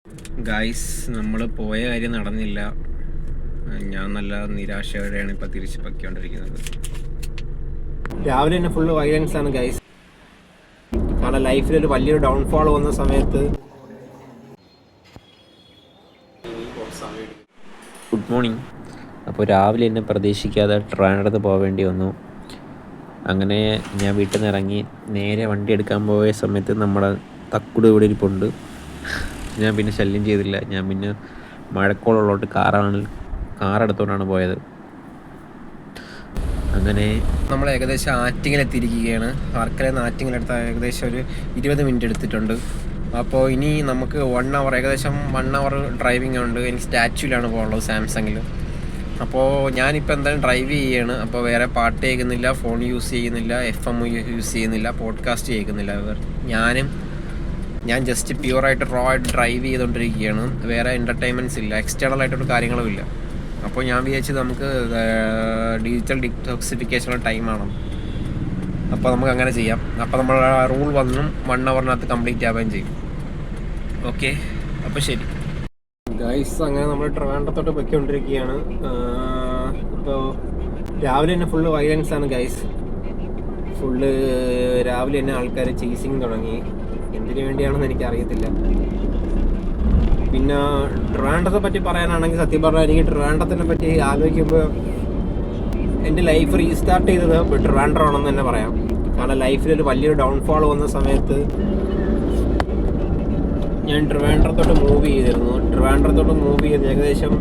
Guys, നമ്മൾ പോയ കാര്യം നടന്നില്ല. ഞാൻ നല്ല നിരാശയോടെയാണ് ഇപ്പോൾ തിരിച്ച് പൊയ്ക്കൊണ്ടിരിക്കുന്നത്. രാവിലെ തന്നെ ഫുള്ള് വയലൻസ് ആണ് ഗൈസ്. കാരണം ലൈഫിലൊരു വലിയൊരു ഡൗൺഫോൾ വന്ന സമയത്ത് ഗുഡ് മോർണിംഗ്. അപ്പോൾ രാവിലെ എന്നെ പ്രതീക്ഷിക്കാതെ ട്രിവാൻഡ്രത്ത് പോവേണ്ടി വന്നു. അങ്ങനെ ഞാൻ വീട്ടിൽ നിന്ന് ഇറങ്ങി നേരെ വണ്ടി എടുക്കാൻ പോയ സമയത്ത് നമ്മുടെ തക്കുട് ഇവിടെ ഇരിപ്പുണ്ട്. ഞാൻ പിന്നെ ശല്യം ചെയ്തില്ല. ഞാൻ പിന്നെ മഴക്കോളുള്ളോട്ട് കാറെടുത്തോണ്ടാണ് പോയത്. അങ്ങനെ നമ്മൾ ഏകദേശം ആറ്റിങ്ങിലെത്തിയിരിക്കുകയാണ്. വർക്കലയിൽ നിന്ന് ആറ്റിങ്ങിലെടുത്ത ഏകദേശം ഒരു 20 മിനിറ്റ് എടുത്തിട്ടുണ്ട്. അപ്പോൾ ഇനി നമുക്ക് 1 അവർ, ഏകദേശം 1 അവർ ഡ്രൈവിംഗ് ഉണ്ട്. എനിക്ക് സ്റ്റാച്യൂലാണ് പോകുള്ളത്, സാംസങ്ങിൽ. അപ്പോൾ ഞാനിപ്പോൾ എന്തായാലും ഡ്രൈവ് ചെയ്യുകയാണ്. അപ്പോൾ വേറെ പാട്ട് കേൾക്കുന്നില്ല, ഫോൺ യൂസ് ചെയ്യുന്നില്ല, FM യൂസ് ചെയ്യുന്നില്ല, പോഡ്കാസ്റ്റ് കേൾക്കുന്നില്ല. ഞാൻ ജസ്റ്റ് പ്യുവറായിട്ട് റോ ആയിട്ട് ഡ്രൈവ് ചെയ്തുകൊണ്ടിരിക്കുകയാണ്. വേറെ എൻ്റർടൈൻമെൻറ്റ്സ് ഇല്ല, എക്സ്റ്റേണൽ ആയിട്ടൊരു കാര്യങ്ങളും ഇല്ല. അപ്പോൾ ഞാൻ വിചാരിച്ചത് നമുക്ക് ഡിജിറ്റൽ ഡിറ്റോക്സിഫിക്കേഷനുള്ള ടൈമാണ്. അപ്പോൾ നമുക്ക് അങ്ങനെ ചെയ്യാം. അപ്പോൾ നമ്മൾ റൂൾ വന്നും 1 അവറിനകത്ത് കംപ്ലീറ്റ് ആവുകയും ചെയ്യും. ഓക്കെ, അപ്പോൾ ശരി ഗൈസ്. അങ്ങനെ നമ്മൾ ട്രിവാൻഡ്രത്തോട്ട് പൊയ്ക്കൊണ്ടിരിക്കുകയാണ്. ഇപ്പോൾ രാവിലെ തന്നെ ഫുള്ള് വയലൻസ് ആണ് ഗൈസ്. ഫുള്ള് രാവിലെ തന്നെ ആൾക്കാർ ചേസിങ് തുടങ്ങി. എന്തിനു വേണ്ടിയാണെന്ന് എനിക്കറിയത്തില്ല. പിന്നെ ട്രിവാൻഡ്രത്തെ പറ്റി പറയാനാണെങ്കിൽ, സത്യം പറഞ്ഞാൽ എനിക്ക് ട്രിവാൻഡ്രത്തിനെ പറ്റി ആലോചിക്കുമ്പോൾ എൻ്റെ ലൈഫ് റീസ്റ്റാർട്ട് ചെയ്തത് ട്രിവാൻഡ്രം ആണെന്ന് തന്നെ പറയാം. കാരണം ലൈഫിലൊരു വലിയൊരു ഡൗൺഫോൾ വന്ന സമയത്ത് ഞാൻ ട്രിവാൻഡ്രത്തോട്ട് മൂവ് ചെയ്ത് ഏകദേശം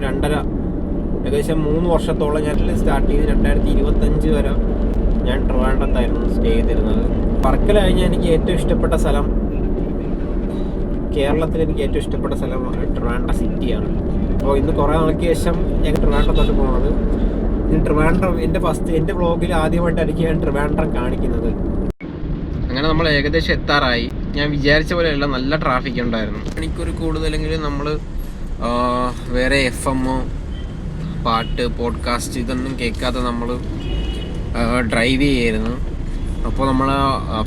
3 വർഷത്തോളം ഞാൻ സ്റ്റാർട്ട് ചെയ്ത് 2025 വരെ ഞാൻ ട്രിവാൻഡ്രത്തായിരുന്നു സ്റ്റേ ചെയ്തിരുന്നത്. വർക്കല കഴിഞ്ഞാൽ എനിക്ക് ഏറ്റവും ഇഷ്ടപ്പെട്ട സ്ഥലം, കേരളത്തിൽ എനിക്ക് ഏറ്റവും ഇഷ്ടപ്പെട്ട സ്ഥലം ട്രിവാൻഡ്രം സിറ്റിയാണ്. അപ്പോൾ ഇന്ന് കുറേ നാൾക്ക് ശേഷം ഞാൻ ട്രിവാൻഡ്രത്തോട്ട് പോകുന്നത്. ഇനി ട്രിവാൻഡ്രം എൻ്റെ വ്ളോഗിൽ ആദ്യമായിട്ടായിരിക്കും ഞാൻ ട്രിവാൻഡ്രം കാണിക്കുന്നത്. അങ്ങനെ നമ്മൾ ഏകദേശം എത്താറായി. ഞാൻ വിചാരിച്ച പോലെയല്ല, നല്ല ട്രാഫിക് ഉണ്ടായിരുന്നു. മണിക്കൂർ കൂടുതലെങ്കിലും നമ്മൾ വേറെ FM, പാട്ട്, പോഡ്കാസ്റ്റ് ഇതൊന്നും കേൾക്കാതെ നമ്മൾ ഡ്രൈവ് ചെയ്യായിരുന്നു. അപ്പോൾ നമ്മൾ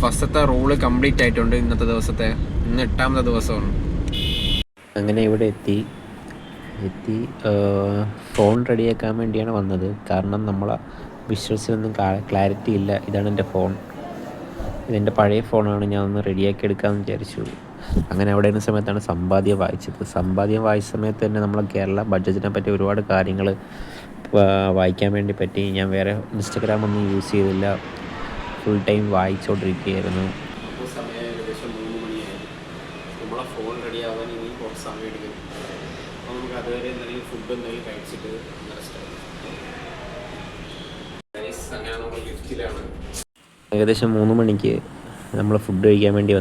ഫസ്റ്റത്തെ റൂള് കംപ്ലീറ്റ് ആയിട്ടുണ്ട്. ഇന്ന് 8ാമത്തെ ദിവസമാണ്. അങ്ങനെ ഇവിടെ എത്തി ഫോൺ റെഡിയാക്കാൻ വേണ്ടിയാണ് വന്നത്. കാരണം നമ്മളെ വിഷ്വൽസിലൊന്നും ക്ലാരിറ്റി ഇല്ല. ഇതാണ് എൻ്റെ ഫോൺ. ഇതെൻ്റെ പഴയ ഫോണാണ്. ഞാൻ ഒന്ന് റെഡിയാക്കി എടുക്കാമെന്ന് വിചാരിച്ചു. അങ്ങനെ അവിടെ ഇരുന്ന സമയത്താണ് സമ്പാദ്യം വായിച്ചത്. സമ്പാദ്യം വായിച്ച സമയത്ത് തന്നെ നമ്മളെ കേരള ബഡ്ജറ്റിനെ പറ്റി ഒരുപാട് കാര്യങ്ങൾ വായിക്കാൻ വേണ്ടി പറ്റി. ഞാൻ വേറെ ഇൻസ്റ്റഗ്രാം ഒന്നും യൂസ് ചെയ്തില്ല, ഫുൾ ടൈം വായിച്ചുകൊണ്ടിരിക്കുകയായിരുന്നു. അപ്പോൾ സമയം ഏകദേശം 3 മണിയായി. നമ്മളെ ഫോൺ റെഡിയാവാൻ ഇനി കുറച്ച് സമയം എടുക്കും. അപ്പോൾ നമുക്ക് അതുവരെ എന്തെങ്കിലും ഫുഡ് കഴിച്ചിട്ട് അങ്ങനെ നമ്മൾ ലിഫ്റ്റിലാണ്. ഏകദേശം 3 മണിക്ക് നമ്മൾ ഫുഡ് കഴിക്കാൻ വേണ്ടി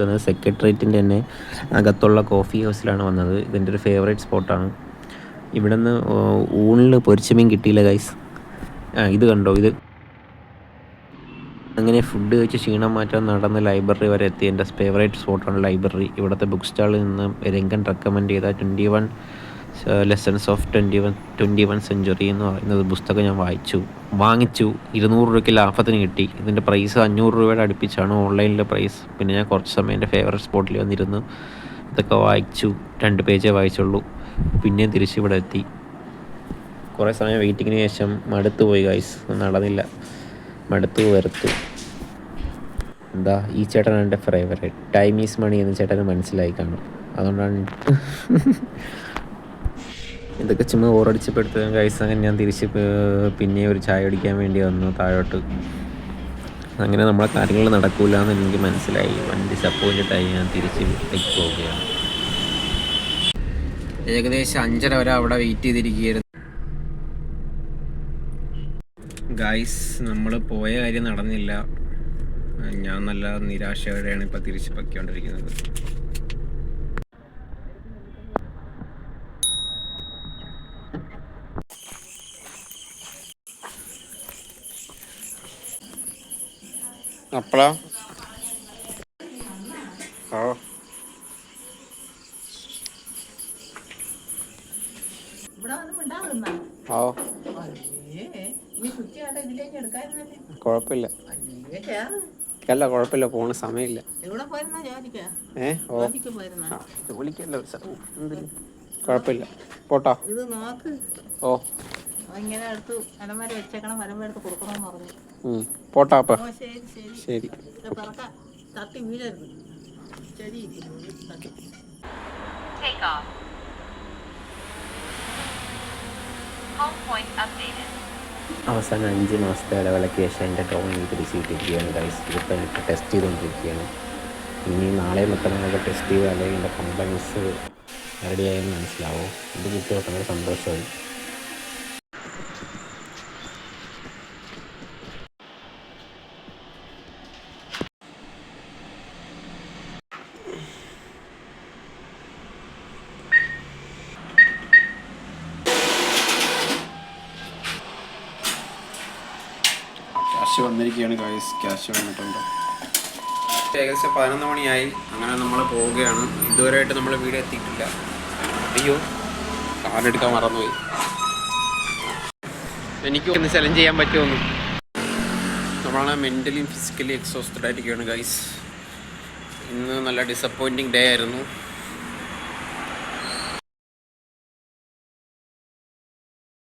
വന്നത് സെക്രട്ടേറിയറ്റിൻ്റെ തന്നെ അകത്തുള്ള കോഫി ഹൗസിലാണ് വന്നത്. ഇതെൻ്റെ ഒരു ഫേവറേറ്റ് സ്പോട്ടാണ്. ഇവിടെ നിന്ന് ഊണിൽ പൊരിച്ച മീൻ കിട്ടിയില്ല ഗൈസ്. ഇത് കണ്ടോ, ഇത്. അങ്ങനെ ഫുഡ് കഴിച്ച് ക്ഷീണം മാറ്റാൻ നടന്ന് ലൈബ്രറി വരെ എത്തി. എൻ്റെ ഫേവറേറ്റ് സ്പോട്ടാണ് ലൈബ്രറി. ഇവിടുത്തെ ബുക്ക് സ്റ്റാളിൽ നിന്ന് രംഗൻ റെക്കമെൻഡ് ചെയ്ത 21 ലെസൺസ് ഓഫ് 21 സെഞ്ച്വറി എന്ന് പറയുന്നത് പുസ്തകം ഞാൻ വാങ്ങിച്ചു. 200 രൂപയ്ക്ക് ലാഭത്തിന് കിട്ടി. ഇതിൻ്റെ പ്രൈസ് 500 രൂപയുടെ അടുപ്പിച്ചാണ് ഓൺലൈനിലെ പ്രൈസ്. പിന്നെ ഞാൻ കുറച്ച് സമയം എൻ്റെ ഫേവറേറ്റ് സ്പോട്ടിൽ വന്നിരുന്നു. ഇതൊക്കെ വായിച്ചു. 2 പേജേ വായിച്ചുള്ളൂ. പിന്നെയും തിരിച്ചിവിടെ എത്തി. കുറേ സമയം വെയിറ്റിങ്ങിന് ശേഷം മടുത്തു പോയി ഗൈസ്. നടന്നില്ല, വെറുത്തു. ഈ ചേട്ടനാണ് എൻ്റെ ഫേവറേറ്റ്. ടൈം ഈസ് മണി എന്ന് ചേട്ടന് മനസ്സിലായി കാണും. അതുകൊണ്ടാണ് ഇതൊക്കെ ചുമ്മാ ഓറടിച്ചപ്പെടുത്തുക ഗൈസ്. അങ്ങനെ ഞാൻ തിരിച്ച് പിന്നെ ഒരു ചായ കുടിക്കാൻ വേണ്ടി വന്നു താഴോട്ട്. അങ്ങനെ നമ്മളെ കാര്യങ്ങൾ നടക്കൂല എന്ന് എനിക്ക് മനസ്സിലായി. വണ്ടി ഡിസപ്പോയിൻറ്റായി. ഞാൻ തിരിച്ച് വീട്ടിലേക്ക് പോവുകയാണ്. ഏകദേശം 5:30 വരെ അവിടെ വെയിറ്റ് ചെയ്തിരിക്കുകയായിരുന്നു. ഗായ്സ്, നമ്മൾ പോയ കാര്യം നടന്നില്ല. ഞാൻ നല്ല നിരാശയോടെയാണ് ഇപ്പോൾ തിരിച്ച് പൊയ്ക്കൊണ്ടിരിക്കുന്നത്. അപ്പളാ കുഴപ്പമില്ല. അല്ല കുഴപ്പമില്ല, പോണ സമയമില്ല. എവിടെ പോയിരുന്ന ജോലിക്കാ? ഓ ജോലിക്ക് പോയിരുന്ന? ആ ജോലിക്കല്ല ഒരു സ്ഥലം. കുഴപ്പമില്ല, പോട്ടാ. ഇത് നോക്ക്. ഓ ഇങ്ങനെ എടുത്ത് അലമാര വെച്ചേക്കണം, വരുമ്പോ എടുത്ത് കൊടുക്കണമെന്ന് പറഞ്ഞു. പോട്ടാ അപ്പ. ഓ ശരി ശരി ശരി. പറക്ക തട്ടി വീഴരുത്. ശരി. അവസാനം 5 മാസത്തെ ഇടവേളയ്ക്ക് ശേഷം എൻ്റെ ഡ്രോയിങ് തിരിച്ച് കിട്ടിയിരിക്കുകയാണ് ഗൈസ്. ഇതിപ്പോൾ എനിക്ക് ടെസ്റ്റ് ചെയ്തുകൊണ്ടിരിക്കുകയാണ്. ഇനി നാളെ മറ്റന്നാളൊക്കെ ടെസ്റ്റ് ചെയ്താലേ എൻ്റെ കംപ്ലൈൻസ് റെഡിയായെന്ന് മനസ്സിലാവും. ഇത് കിട്ടിയ വളരെ സന്തോഷമായി. ക്യാഷ് വന്നിരിക്കുകയാണ് ഗൈസ്, ക്യാഷ് വന്നിട്ടുണ്ട്. ഏകദേശം 11 മണിയായി. അങ്ങനെ നമ്മൾ പോവുകയാണ്. ഇതുവരെയായിട്ട് നമ്മൾ വീട് എത്തിയിട്ടില്ല. അയ്യോ, കാറെടുക്കാൻ മറന്നുപോയി. എനിക്ക് ഒന്ന് ചലഞ്ച് ചെയ്യാൻ പറ്റുമെന്ന്. നമ്മളാണ് മെൻ്റലിയും ഫിസിക്കലി എക്സോസ്റ്റഡ് ആയിരിക്കുകയാണ് ഗൈസ്. ഇന്ന് നല്ല ഡിസപ്പോയിൻറ്റിങ് ഡേ ആയിരുന്നു.